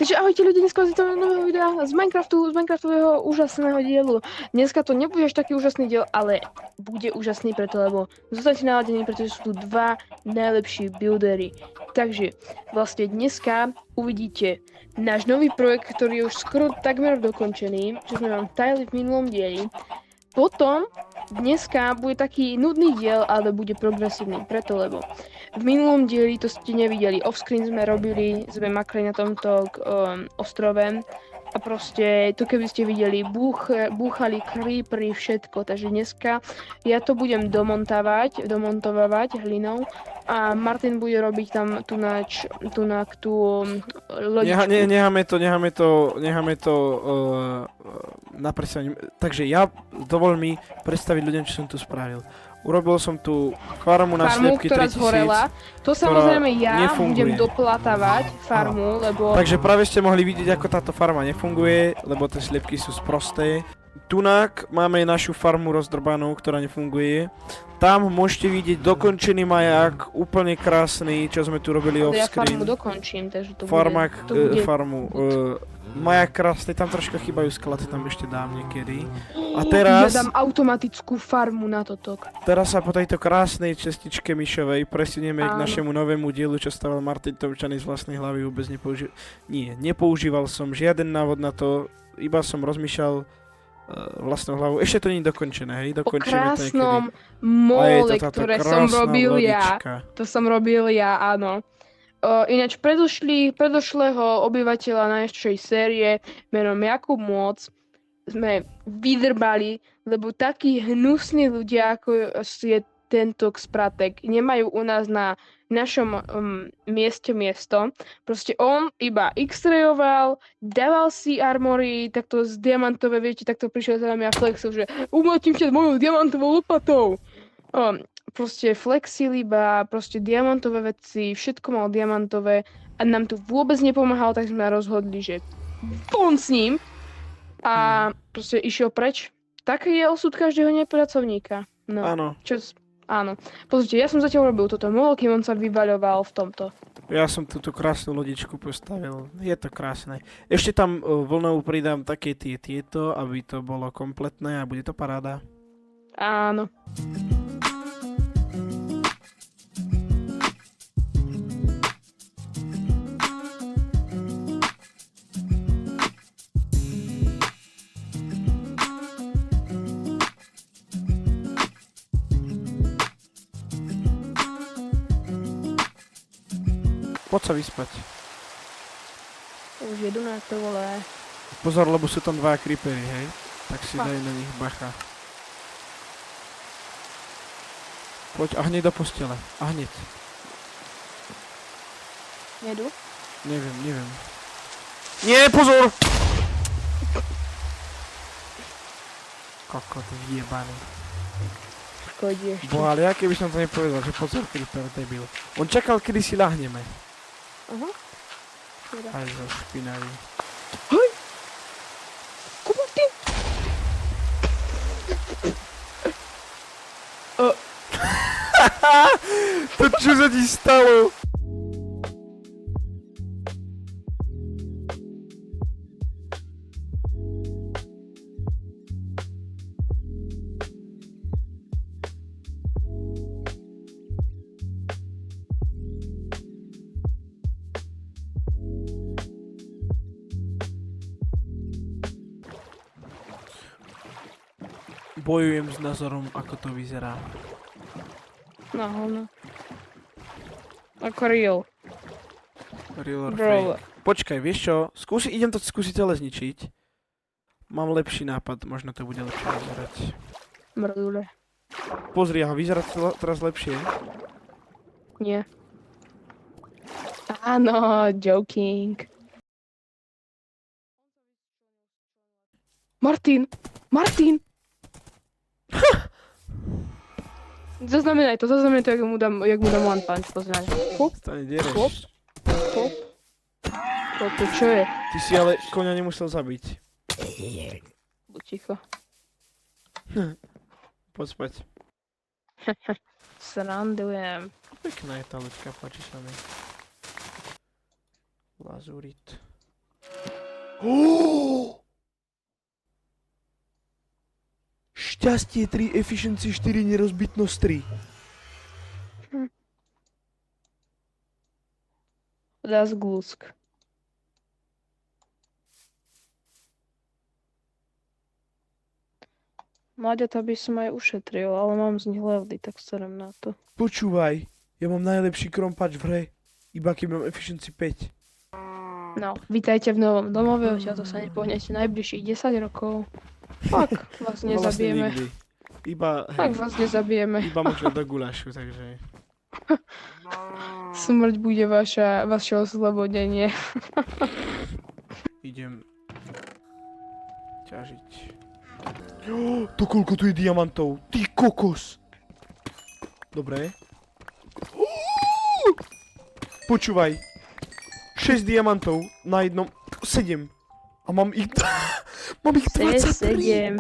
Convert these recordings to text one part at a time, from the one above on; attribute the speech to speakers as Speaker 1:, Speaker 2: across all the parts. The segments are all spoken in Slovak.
Speaker 1: Takže ahojte ľudia, dneska z toho nového videa z Minecraftového úžasného dielu. Dneska to nebude až taký úžasný diel, ale bude úžasný preto, lebo zostanete naladení, pretože sú tu dva najlepší buildery. Takže vlastne dneska uvidíte náš nový projekt, ktorý je už skoro takmer dokončený, čo sme vám tajili v minulom dieli. Potom dneska bude taký nudný diel, ale bude progresívny, preto lebo v minulom dieli, to ste nevideli, offscreen sme makali na tomto ostrove a proste to keby ste videli, búchali creepery, všetko, takže dneska ja to budem domontovávať hlinou a Martin bude robiť tam tú lodičku.
Speaker 2: Necháme to na predstavení. Takže ja dovol mi predstaviť ľuďom, čo som tu spravil. Urobil som tu farmu na sliepky 3000.
Speaker 1: Ktorá zhorela. To samozrejme ja budem doplatávať farmu, lebo...
Speaker 2: Takže práve ste mohli vidieť, ako táto farma nefunguje, lebo tie sliepky sú sprosté. Tunák máme našu farmu rozdrbanú, ktorá nefunguje. Tam môžete vidieť dokončený maják, úplne krásny, čo sme tu robili off-screen.
Speaker 1: Ja farmu dokončím, takže to
Speaker 2: farmu. Maják krásny, tam troška chýbajú sklady, tam ešte dám niekedy. A teraz...
Speaker 1: Ja dám automatickú farmu na toto.
Speaker 2: Teraz sa po tejto krásnej cestičke myšovej presunieme k našemu novému dielu, čo stavil Martin Tovčany z vlastnej hlavy, vôbec nepoužíval som žiaden návod na to, iba som rozmýšľal vlastnou hlavou. Ešte to nie je dokončené, hej? Dokončíme
Speaker 1: to niekedy. O krásnom mole, ktoré som robil ja. To som robil ja, áno. Ináč predošlého obyvateľa najväčšej série menom Jakub Moc sme vydrbali, lebo takí hnusní ľudia, ako je tento Spratek, nemajú u nás na našom mieste miesto. Proste on iba x-rayoval, dával si armory, takto z diamantové, viete, takto prišiel za nami a flexil, že umletím ťa mojou diamantovou lopatou. Proste flexil iba, proste diamantové veci, všetko mal diamantové a nám tu vôbec nepomáhal, tak sme rozhodli, že von s ním a proste išiel preč. Taký je osud každého nepracovníka. No.
Speaker 2: Áno.
Speaker 1: Áno. Pozrite, ja som zatiaľ robil toto molo, kým on sa vyvaľoval v tomto.
Speaker 2: Ja som túto krásnu lodičku postavil. Je to krásne. Ešte tam vlnou pridám také tieto, aby to bolo kompletné a bude to paráda.
Speaker 1: Áno.
Speaker 2: Poď sa vyspať.
Speaker 1: Už jedu na to, vole.
Speaker 2: Pozor, lebo sú tam dva creepery, hej? Tak si daj na nich bacha. Poď a hneď do postele. A hneď.
Speaker 1: Jedu?
Speaker 2: Neviem. Nie, pozor! Kokot vyjebaný.
Speaker 1: Škodí ešte.
Speaker 2: Boha, ale ja keby som to nepovedal, že pozor, creeper, debil. On čakal, kedy si ľahneme.
Speaker 1: Aha.
Speaker 2: Aj zo špinavý.
Speaker 1: Hej! Kuba, ty!
Speaker 2: To čo sa ti stalo? Bojujem s názorom, ako to vyzerá.
Speaker 1: No. Ako real.
Speaker 2: Real or fake. Počkaj, vieš čo? Idem to skúsiť ale zničiť. Mám lepší nápad, možno to bude lepšie vyzerať.
Speaker 1: Mrdule.
Speaker 2: Pozri, aha, vyzerá to teraz lepšie.
Speaker 1: Nie. Áno, joking. Martin! Zaznamenaj to, jak mu dám one punch, poznáš. Hop,
Speaker 2: Stane dereš.
Speaker 1: hop. To čo je?
Speaker 2: Ty si ale koňa nemusel zabiť.
Speaker 1: Buď ticho.
Speaker 2: Poď spať.
Speaker 1: Srandujem.
Speaker 2: Pekná je tá loďka, páči sa mi. Lazurit. Šťastie 3, efficiency 4, nerozbitnosť 3.
Speaker 1: Razglusk. Mláďata by som aj ušetril, ale mám z nich levely, tak serem na to.
Speaker 2: Počúvaj, ja mám najlepší krompač v hre, iba keď mám efficiency 5.
Speaker 1: No, vítajte v novom domove, odtiaľto sa nepohnete najbližších 10 rokov. Fak, vás nezabijeme.
Speaker 2: Nikdy. Iba,
Speaker 1: Fak vás nezabijeme.
Speaker 2: iba možno do gulášu, takže...
Speaker 1: Smrť bude vaše oslobodenie.
Speaker 2: Idem ťažiť. To koľko tu je diamantov? Ty kokos! Dobre. Počúvaj. 6 diamantov na jednom... 7. A mám ich... mám ich 23.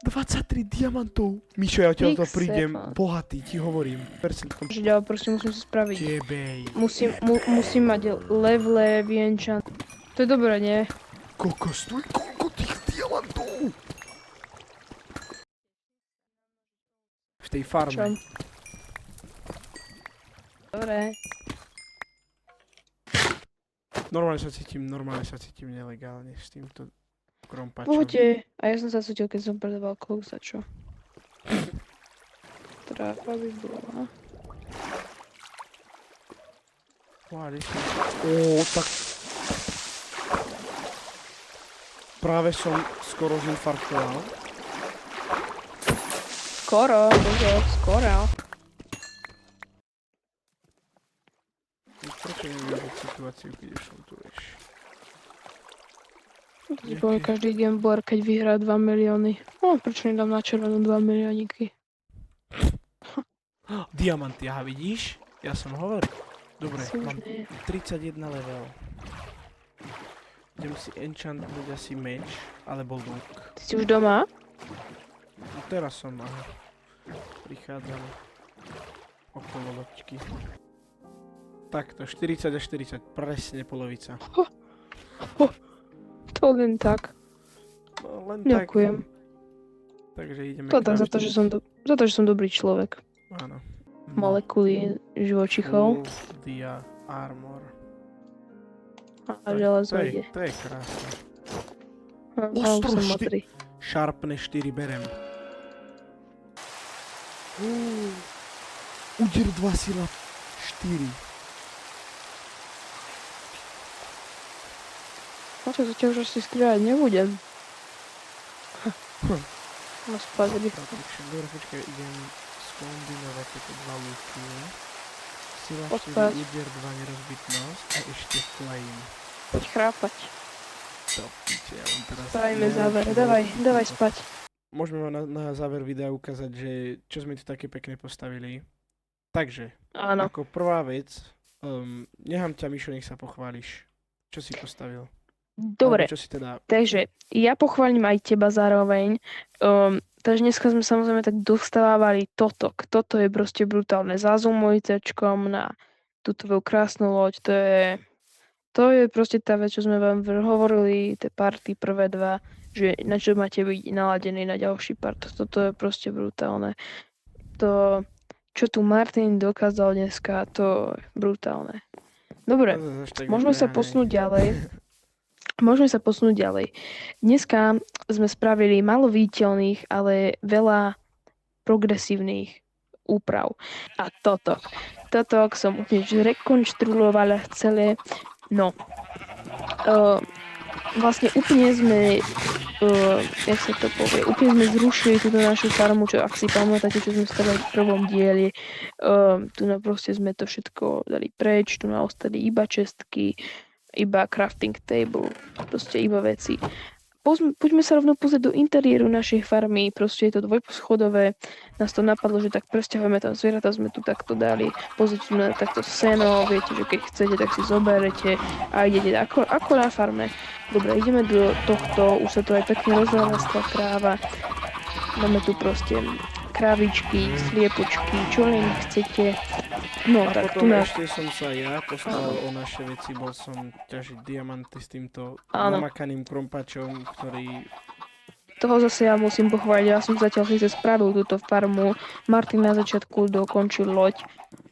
Speaker 2: 23 diamantov. Mišo, ja odtiaľto prídem bohatý, ti hovorím. Percentkom.
Speaker 1: Ja proste musím sa spraviť.
Speaker 2: Jebej.
Speaker 1: Musím mať level, enchant. To je dobré, nie?
Speaker 2: Kokos, tu je koľko tých diamantov? V tej farme.
Speaker 1: Čo? Dobre.
Speaker 2: Normálne sa cítim nelegálne s týmto krompačom.
Speaker 1: Poďte. A ja som sa cítil, keď som predával klousa, čo? Tráfa by bola.
Speaker 2: Tak... Práve som skoro zinfarktoval.
Speaker 1: Skoro.
Speaker 2: Prečo nevyužiť situáciu, keď už som tu, vieš?
Speaker 1: To si povie každý gambler, keď vyhrá 2 milióny. No, prečo nedám na červenú 2 milióniky?
Speaker 2: Diamanty, aha, vidíš? Ja som hovoril. Dobre,
Speaker 1: Si už
Speaker 2: mám
Speaker 1: nie.
Speaker 2: 31 level. Idem si enchantnúť asi meč, alebo lúk.
Speaker 1: Ty si už doma?
Speaker 2: No teraz som, aha. Prichádzam okolo loďky. Takto, 40 a 40, presne polovica.
Speaker 1: To len tak.
Speaker 2: No, len
Speaker 1: Ďakujem.
Speaker 2: tak. Takže ideme
Speaker 1: To tak za to, že som dobrý človek.
Speaker 2: Áno.
Speaker 1: Molekuly živočichov
Speaker 2: Dia armor.
Speaker 1: a železo
Speaker 2: To
Speaker 1: ide.
Speaker 2: je krásne.
Speaker 1: Ostro som ma 3.
Speaker 2: Sharpne 4 berem. Úder 2 sila 4.
Speaker 1: No to ťa už asi skrývať nebudem. No spadli.
Speaker 2: Dobre, počkaj, idem skombinovať tieto dva lúky. Sila 4,
Speaker 1: Odpad.
Speaker 2: úder 2, nerozbitnosť a ešte flame.
Speaker 1: Poď chrápať.
Speaker 2: To piče, ja vám teraz...
Speaker 1: Spravíme záver. Dávaj spať.
Speaker 2: Môžeme vám na záver videa ukázať, že čo sme tu také pekne postavili. Takže,
Speaker 1: Áno.
Speaker 2: ako prvá vec, nechám ťa, Mišo, nech sa pochváliš. Čo si postavil?
Speaker 1: Dobre.
Speaker 2: Alebo čo si teda...
Speaker 1: Takže ja pochválim aj teba zároveň. Takže dneska sme samozrejme tak dostávali toto. Toto je proste brutálne. Zazumujtečkom na túto krásnu loď. To je proste tá vec, čo sme vám hovorili, tie party prvé dva, že na čo máte byť naladený na ďalší part. Toto je proste brutálne. To, čo tu Martin dokázal dneska, to je brutálne. Dobre, môžeme sa posunúť ďalej. Dneska sme spravili málo viditeľných, ale veľa progresívnych úprav. A toto som úplne zrekonštruovala celé. No, vlastne úplne sme, jak sa to povie, úplne sme zrušili túto našu farmu, čo ak si pamätáte, čo sme stavili v prvom dieli, tu na proste sme to všetko dali preč, tu na ostali iba čestky, iba crafting table, proste iba veci. Poďme sa rovno pozrieť do interiéru našej farmy, proste je to dvojposchodové, nás to napadlo, že tak presťahujeme tam zvieratá, sme tu takto dali, pozrieť na takto seno, viete, že keď chcete, tak si zoberete a idete ako na farme. Dobre, ideme do tohto, už sa tu aj pekne rozrastla kráva, máme tu proste krávičky, sliepočky, čo len chcete, No
Speaker 2: A
Speaker 1: tak, tu
Speaker 2: potom
Speaker 1: na...
Speaker 2: ešte som sa ja postaral o naše veci, bol som ťažiť diamanty s týmto
Speaker 1: Áno.
Speaker 2: namakaným krompačom, ktorý...
Speaker 1: Toho zase ja musím pochváliť, ja som zatiaľ síce spravil túto farmu, Martin na začiatku dokončil loď,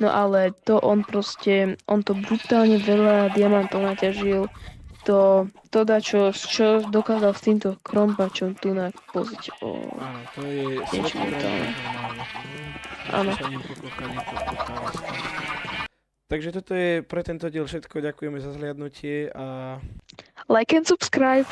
Speaker 1: no ale to on proste, on to brutálne veľa diamantov naťažil, to čo dokázal s týmto krompačom tu na pozrieť,
Speaker 2: Áno, to je
Speaker 1: niečo
Speaker 2: svetý
Speaker 1: brutálne.
Speaker 2: krompač normálne.
Speaker 1: Áno.
Speaker 2: Musíte sa ním pokokať, je to potávačka. Takže toto je pre tento diel všetko, ďakujeme za zhliadnutie a...
Speaker 1: Like and subscribe!